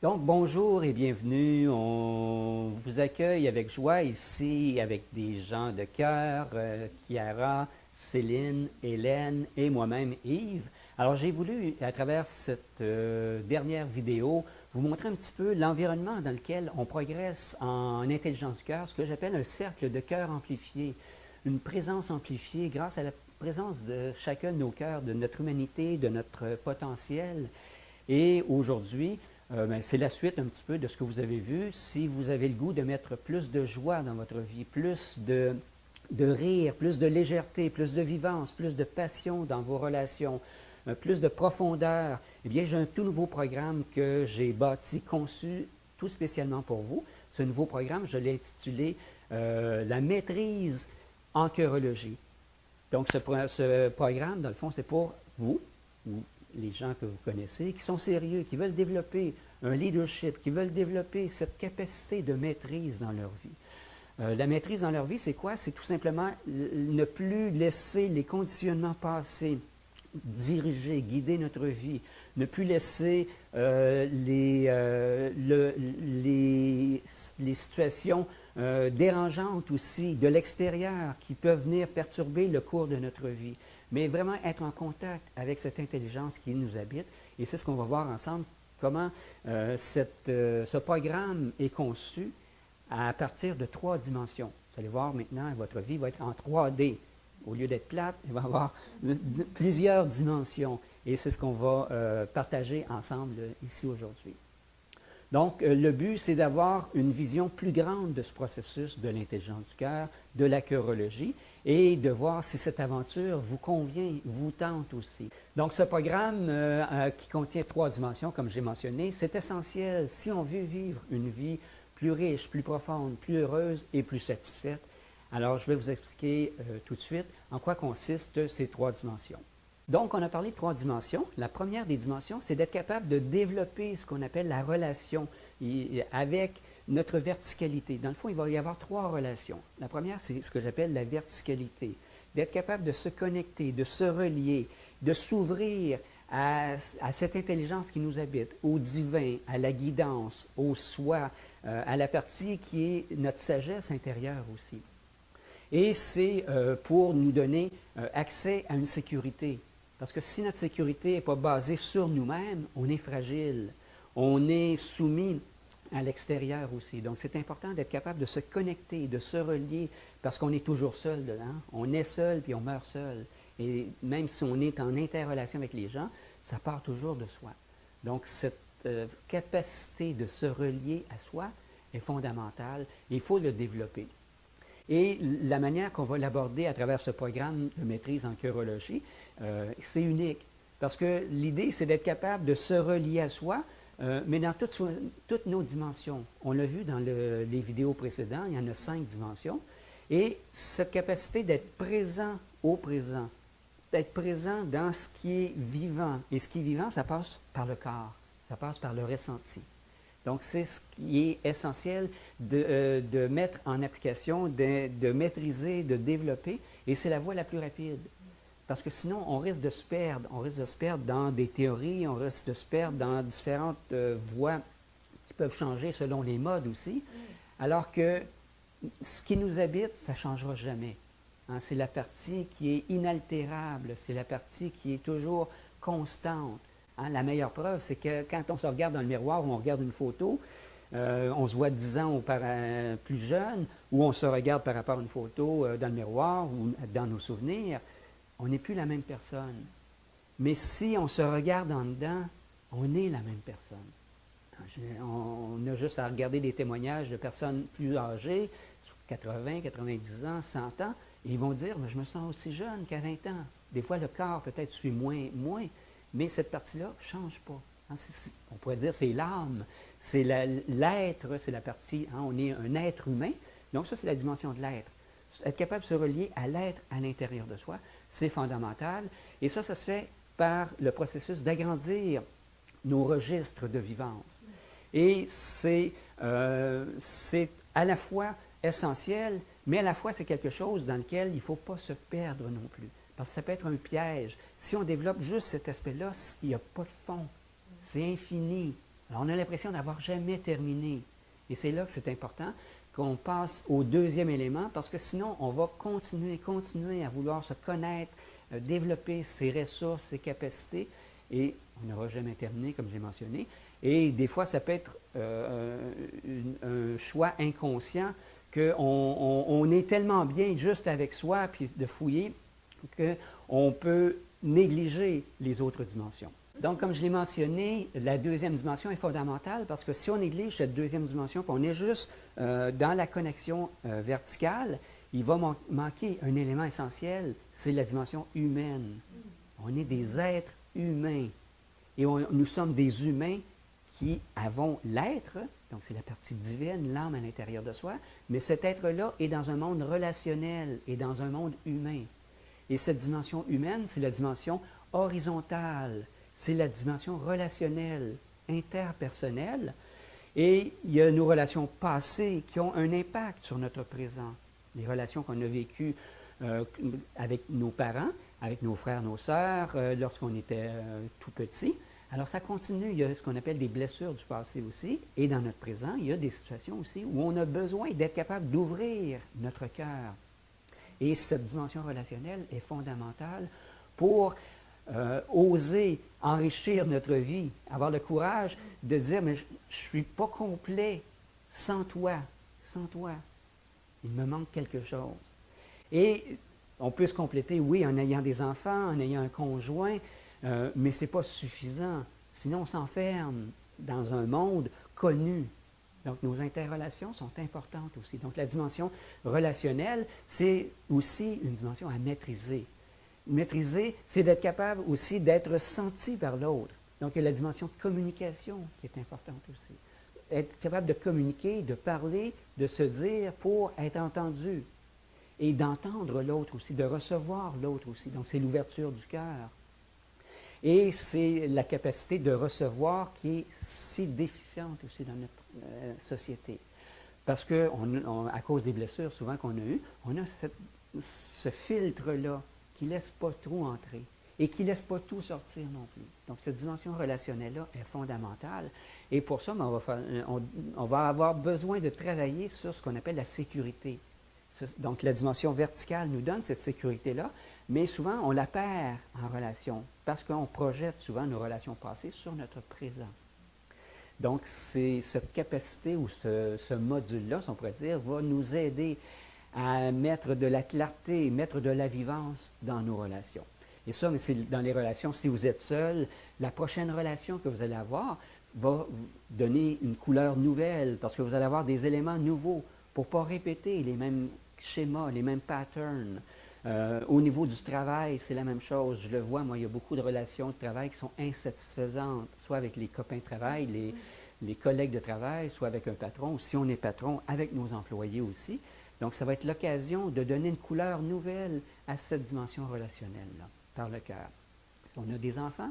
Donc, bonjour et bienvenue. On vous accueille avec joie ici avec des gens de cœur, Chiara, Céline, Hélène et moi-même Yves. Alors, j'ai voulu, à travers cette dernière vidéo, vous montrer un petit peu l'environnement dans lequel on progresse en intelligence du cœur, ce que j'appelle un cercle de cœur amplifié, une présence amplifiée grâce à la présence de chacun de nos cœurs, de notre humanité, de notre potentiel. Et aujourd'hui, c'est la suite un petit peu de ce que vous avez vu. Si vous avez le goût de mettre plus de joie dans votre vie, plus de rire, plus de légèreté, plus de vivance, plus de passion dans vos relations, plus de profondeur, eh bien, j'ai un tout nouveau programme que j'ai bâti, conçu tout spécialement pour vous. Ce nouveau programme, je l'ai intitulé La maîtrise en chirologie. Donc, ce programme, dans le fond, c'est pour vous, ou les gens que vous connaissez, qui sont sérieux, qui veulent développer un leadership, qui veulent développer cette capacité de maîtrise dans leur vie. La maîtrise dans leur vie, c'est quoi? C'est tout simplement ne plus laisser les conditionnements passés diriger, guider notre vie, ne plus laisser les situations dérangeantes aussi de l'extérieur qui peuvent venir perturber le cours de notre vie, mais vraiment être en contact avec cette intelligence qui nous habite. Et c'est ce qu'on va voir ensemble, comment ce programme est conçu à partir de 3 dimensions. Vous allez voir maintenant, votre vie va être en 3D. Au lieu d'être plate, il va y avoir plusieurs dimensions. Et c'est ce qu'on va partager ensemble ici aujourd'hui. Donc, le but, c'est d'avoir une vision plus grande de ce processus de l'intelligence du cœur, de la chirologie, et de voir si cette aventure vous convient, vous tente aussi. Donc, ce programme qui contient 3 dimensions, comme j'ai mentionné, c'est essentiel si on veut vivre une vie plus riche, plus profonde, plus heureuse et plus satisfaite. Alors, je vais vous expliquer tout de suite en quoi consistent ces 3 dimensions. Donc, on a parlé de 3 dimensions. La première des dimensions, c'est d'être capable de développer ce qu'on appelle la relation avec notre verticalité. Dans le fond, il va y avoir 3 relations. La première, c'est ce que j'appelle la verticalité. D'être capable de se connecter, de se relier, de s'ouvrir à cette intelligence qui nous habite, au divin, à la guidance, au soi, à la partie qui est notre sagesse intérieure aussi. Et c'est pour nous donner accès à une sécurité. Parce que si notre sécurité n'est pas basée sur nous-mêmes, on est fragile. On est soumis à l'extérieur aussi. Donc, c'est important d'être capable de se connecter, de se relier, parce qu'on est toujours seul dedans. On est seul, puis on meurt seul. Et même si on est en interrelation avec les gens, ça part toujours de soi. Donc, cette capacité de se relier à soi est fondamentale. Il faut le développer. Et la manière qu'on va l'aborder à travers ce programme de maîtrise en chirologie, c'est unique. Parce que l'idée, c'est d'être capable de se relier à soi, mais dans toutes nos dimensions. On l'a vu dans les vidéos précédentes, il y en a 5 dimensions. Et cette capacité d'être présent au présent, d'être présent dans ce qui est vivant. Et ce qui est vivant, ça passe par le corps, ça passe par le ressenti. Donc, c'est ce qui est essentiel de mettre en application, de maîtriser, de développer, et c'est la voie la plus rapide. Parce que sinon, on risque de se perdre. On risque de se perdre dans des théories, on risque de se perdre dans différentes voies qui peuvent changer selon les modes aussi, alors que ce qui nous habite, ça ne changera jamais. Hein, c'est la partie qui est inaltérable, c'est la partie qui est toujours constante. Hein, la meilleure preuve, c'est que quand on se regarde dans le miroir ou on regarde une photo, on se voit 10 ans plus jeune, ou on se regarde par rapport à une photo dans le miroir ou dans nos souvenirs, on n'est plus la même personne. Mais si on se regarde en dedans, on est la même personne. On a juste à regarder des témoignages de personnes plus âgées, 80, 90 ans, 100 ans, et ils vont dire, je me sens aussi jeune qu'à 20 ans. Des fois, le corps peut-être suit moins, mais cette partie-là ne change pas. Hein, on pourrait dire c'est l'âme, c'est l'être, c'est la partie, hein, on est un être humain, donc ça c'est la dimension de l'être. Être capable de se relier à l'être à l'intérieur de soi, c'est fondamental, et ça se fait par le processus d'agrandir nos registres de vivance. Et c'est à la fois essentiel, mais à la fois c'est quelque chose dans lequel il ne faut pas se perdre non plus. Parce que ça peut être un piège. Si on développe juste cet aspect-là, il n'y a pas de fond. C'est infini. Alors, on a l'impression d'avoir jamais terminé. Et c'est là que c'est important qu'on passe au deuxième élément, parce que sinon, on va continuer à vouloir se connaître, développer ses ressources, ses capacités, et on n'aura jamais terminé, comme j'ai mentionné. Et des fois, ça peut être un choix inconscient qu'on est tellement bien juste avec soi, puis de fouiller, qu'on peut négliger les autres dimensions. Donc, comme je l'ai mentionné, la deuxième dimension est fondamentale parce que si on néglige cette deuxième dimension, puis on est juste dans la connexion verticale, il va manquer un élément essentiel, c'est la dimension humaine. On est des êtres humains et nous sommes des humains qui avons l'être, donc c'est la partie divine, l'âme à l'intérieur de soi, mais cet être-là est dans un monde relationnel et dans un monde humain. Et cette dimension humaine, c'est la dimension horizontale, c'est la dimension relationnelle, interpersonnelle, et il y a nos relations passées qui ont un impact sur notre présent. Les relations qu'on a vécues avec nos parents, avec nos frères, nos sœurs, lorsqu'on était tout petit. Alors ça continue, il y a ce qu'on appelle des blessures du passé aussi, et dans notre présent, il y a des situations aussi où on a besoin d'être capable d'ouvrir notre cœur. Et cette dimension relationnelle est fondamentale pour oser enrichir notre vie, avoir le courage de dire, mais je ne suis pas complet sans toi, il me manque quelque chose. Et on peut se compléter, oui, en ayant des enfants, en ayant un conjoint, mais ce n'est pas suffisant. Sinon, on s'enferme dans un monde connu. Donc, nos interrelations sont importantes aussi. Donc, la dimension relationnelle, c'est aussi une dimension à maîtriser. Maîtriser, c'est d'être capable aussi d'être senti par l'autre. Donc, il y a la dimension de communication qui est importante aussi. Être capable de communiquer, de parler, de se dire pour être entendu. Et d'entendre l'autre aussi, de recevoir l'autre aussi. Donc, c'est l'ouverture du cœur. Et c'est la capacité de recevoir qui est si déficiente aussi dans notre société. Parce que, à cause des blessures souvent qu'on a eues, on a ce filtre-là qui ne laisse pas trop entrer et qui ne laisse pas tout sortir non plus. Donc, cette dimension relationnelle-là est fondamentale. Et pour ça, on va avoir besoin de travailler sur ce qu'on appelle la sécurité. Donc, la dimension verticale nous donne cette sécurité-là, mais souvent, on la perd en relation parce qu'on projette souvent nos relations passées sur notre présent. Donc, c'est cette capacité ou ce module-là, si on pourrait dire, va nous aider à mettre de la clarté, mettre de la vivance dans nos relations. Et ça, mais c'est dans les relations, si vous êtes seul, la prochaine relation que vous allez avoir va vous donner une couleur nouvelle parce que vous allez avoir des éléments nouveaux pour ne pas répéter les mêmes schémas, les mêmes patterns. Au niveau du travail, c'est la même chose. Je le vois, moi, il y a beaucoup de relations de travail qui sont insatisfaisantes, soit avec les copains de travail, les collègues de travail, soit avec un patron, ou si on est patron, avec nos employés aussi. Donc, ça va être l'occasion de donner une couleur nouvelle à cette dimension relationnelle-là, par le cœur. Si on a des enfants,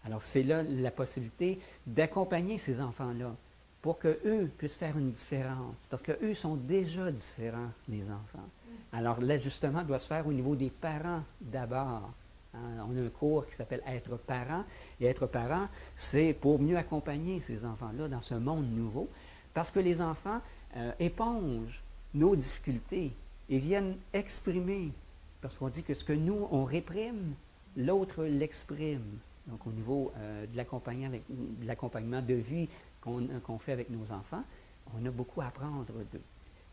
alors c'est là la possibilité d'accompagner ces enfants-là pour qu'eux puissent faire une différence, parce qu'eux sont déjà différents, les enfants. Alors, l'ajustement doit se faire au niveau des parents d'abord. On a un cours qui s'appelle « Être parent », et être parent, c'est pour mieux accompagner ces enfants-là dans ce monde nouveau, parce que les enfants épongent nos difficultés et viennent exprimer, parce qu'on dit que ce que nous, on réprime, l'autre l'exprime. Donc, au niveau de l'accompagnement de vie qu'on fait avec nos enfants, on a beaucoup à apprendre d'eux.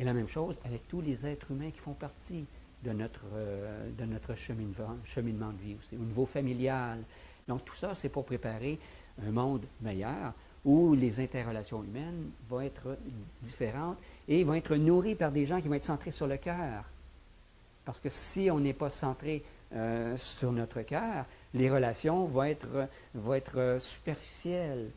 Et la même chose avec tous les êtres humains qui font partie de notre cheminement de vie aussi, au niveau familial. Donc, tout ça, c'est pour préparer un monde meilleur où les interrelations humaines vont être différentes et vont être nourries par des gens qui vont être centrés sur le cœur. Parce que si on n'est pas centré sur notre cœur, les relations vont être superficielles.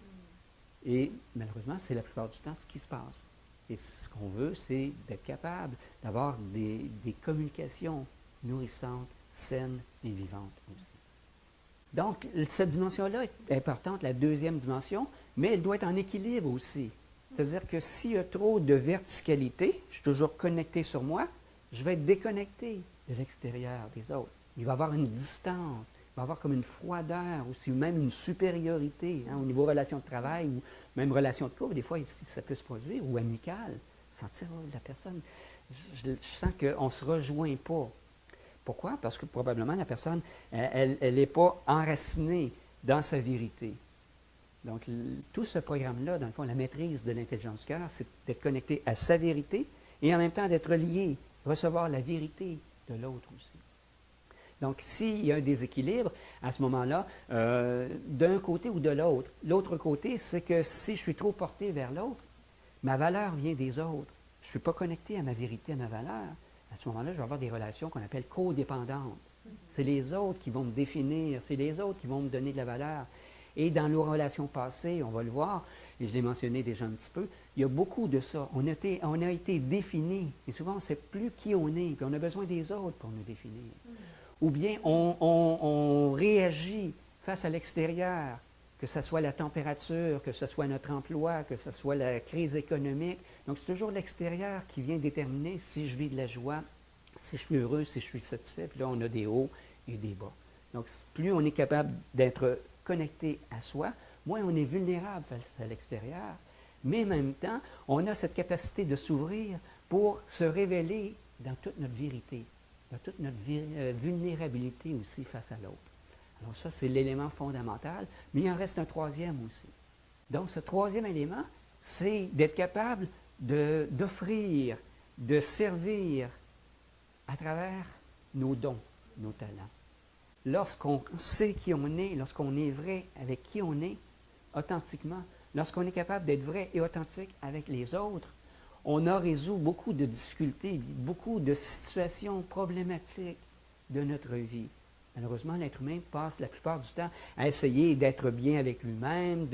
Et malheureusement, c'est la plupart du temps ce qui se passe. Et ce qu'on veut, c'est d'être capable d'avoir des communications nourrissantes, saines et vivantes aussi. Donc, cette dimension-là est importante, la deuxième dimension, mais elle doit être en équilibre aussi. C'est-à-dire que s'il y a trop de verticalité, je suis toujours connecté sur moi, je vais être déconnecté de l'extérieur des autres. Il va y avoir une distance. va avoir comme une froideur aussi, ou même une supériorité au niveau relation de travail ou même relation de couple. Des fois, ça peut se produire, ou amicale. Sentir la personne, je sens qu'on ne se rejoint pas. Pourquoi? Parce que probablement la personne, elle n'est pas enracinée dans sa vérité. Donc, tout ce programme-là, dans le fond, la maîtrise de l'intelligence du cœur, c'est d'être connecté à sa vérité et en même temps d'être lié, recevoir la vérité de l'autre aussi. Donc, s'il y a un déséquilibre, à ce moment-là, d'un côté ou de l'autre, l'autre côté, c'est que si je suis trop porté vers l'autre, ma valeur vient des autres. Je ne suis pas connecté à ma vérité, à ma valeur. À ce moment-là, je vais avoir des relations qu'on appelle codépendantes. C'est les autres qui vont me définir, c'est les autres qui vont me donner de la valeur. Et dans nos relations passées, on va le voir, et je l'ai mentionné déjà un petit peu, il y a beaucoup de ça. On a été définis, et souvent on ne sait plus qui on est, puis on a besoin des autres pour nous définir. Ou bien on réagit face à l'extérieur, que ce soit la température, que ce soit notre emploi, que ce soit la crise économique. Donc c'est toujours l'extérieur qui vient déterminer si je vis de la joie, si je suis heureux, si je suis satisfait. Puis là, on a des hauts et des bas. Donc plus on est capable d'être connecté à soi, moins on est vulnérable face à l'extérieur, mais en même temps, on a cette capacité de s'ouvrir pour se révéler dans toute notre vérité, dans toute notre vulnérabilité aussi face à l'autre. Alors ça, c'est l'élément fondamental, mais il en reste un troisième aussi. Donc ce troisième élément, c'est d'être capable d'offrir, de servir à travers nos dons, nos talents. Lorsqu'on sait qui on est, lorsqu'on est vrai avec qui on est, authentiquement, lorsqu'on est capable d'être vrai et authentique avec les autres, on a résolu beaucoup de difficultés, beaucoup de situations problématiques de notre vie. Malheureusement, l'être humain passe la plupart du temps à essayer d'être bien avec lui-même,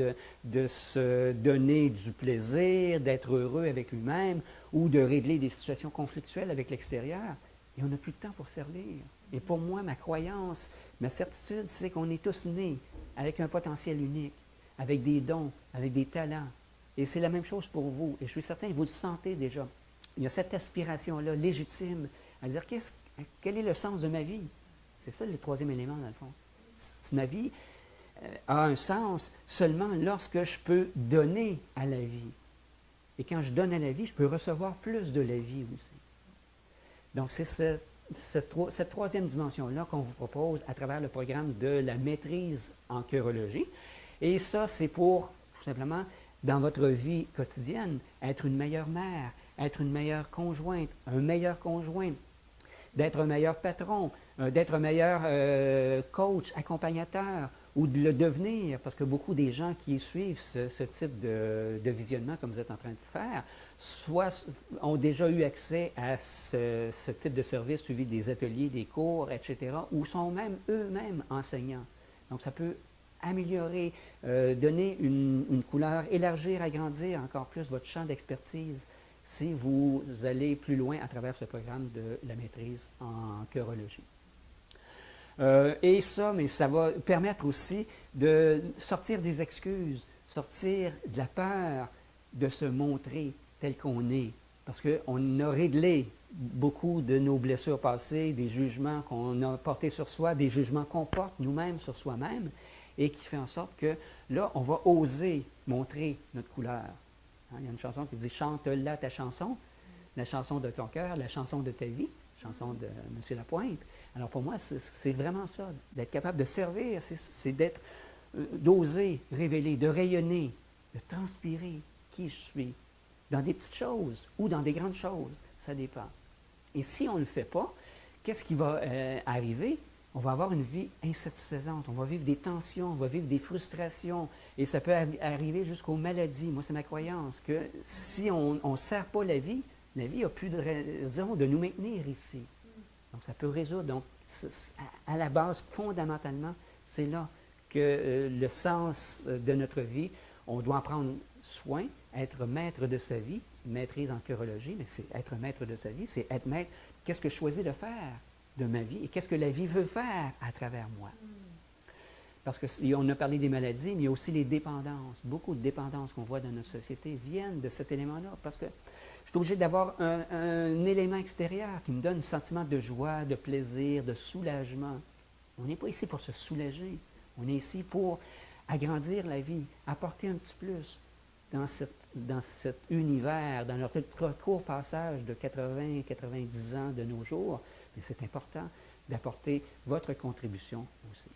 de se donner du plaisir, d'être heureux avec lui-même ou de régler des situations conflictuelles avec l'extérieur. Et on n'a plus de temps pour servir. Et pour moi, ma croyance, ma certitude, c'est qu'on est tous nés avec un potentiel unique, avec des dons, avec des talents. Et c'est la même chose pour vous. Et je suis certain que vous le sentez déjà. Il y a cette aspiration-là légitime à dire quel est le sens de ma vie? C'est ça le troisième élément, dans le fond. Ma vie a un sens seulement lorsque je peux donner à la vie. Et quand je donne à la vie, je peux recevoir plus de la vie aussi. Donc, c'est cette troisième dimension-là qu'on vous propose à travers le programme de la maîtrise en chirologie. Et ça, c'est pour, tout simplement, dans votre vie quotidienne, être une meilleure mère, être une meilleure conjointe, un meilleur conjoint, d'être un meilleur patron, d'être un meilleur coach, accompagnateur, ou de le devenir, parce que beaucoup des gens qui suivent ce type de visionnement comme vous êtes en train de faire, soit ont déjà eu accès à ce type de service, suivi des ateliers, des cours, etc., ou sont même eux-mêmes enseignants. Donc ça peut améliorer, donner une couleur, élargir, agrandir encore plus votre champ d'expertise si vous allez plus loin à travers ce programme de la maîtrise en chirologie. Et ça, mais ça va permettre aussi de sortir des excuses, sortir de la peur de se montrer tel qu'on est. Parce qu'on a réglé beaucoup de nos blessures passées, des jugements qu'on a portés sur soi, des jugements qu'on porte nous-mêmes sur soi-même, et qui fait en sorte que là, on va oser montrer notre couleur. Il y a une chanson qui dit « Chante-la ta chanson », la chanson de ton cœur, la chanson de ta vie, chanson de M. Lapointe. Alors pour moi, c'est vraiment ça, d'être capable de servir, c'est d'oser révéler, de rayonner, de transpirer qui je suis, dans des petites choses ou dans des grandes choses, ça dépend. Et si on ne le fait pas, qu'est-ce qui va arriver? On va avoir une vie insatisfaisante, on va vivre des tensions, on va vivre des frustrations, et ça peut arriver jusqu'aux maladies. Moi, c'est ma croyance que si on ne sert pas la vie n'a plus de raison de nous maintenir ici. Donc, ça peut résoudre. Donc, à la base, fondamentalement, c'est là que le sens de notre vie, on doit en prendre soin, être maître de sa vie, maîtrise en chirologie, mais c'est être maître de sa vie, c'est être maître. Qu'est-ce que je choisis de faire de ma vie et qu'est-ce que la vie veut faire à travers moi? Parce qu'on a parlé des maladies, mais il y a aussi les dépendances. Beaucoup de dépendances qu'on voit dans notre société viennent de cet élément-là. Parce que je suis obligé d'avoir un élément extérieur qui me donne un sentiment de joie, de plaisir, de soulagement. On n'est pas ici pour se soulager. On est ici pour agrandir la vie, apporter un petit plus dans cet univers, dans notre court passage de 80-90 ans de nos jours. Mais c'est important d'apporter votre contribution aussi.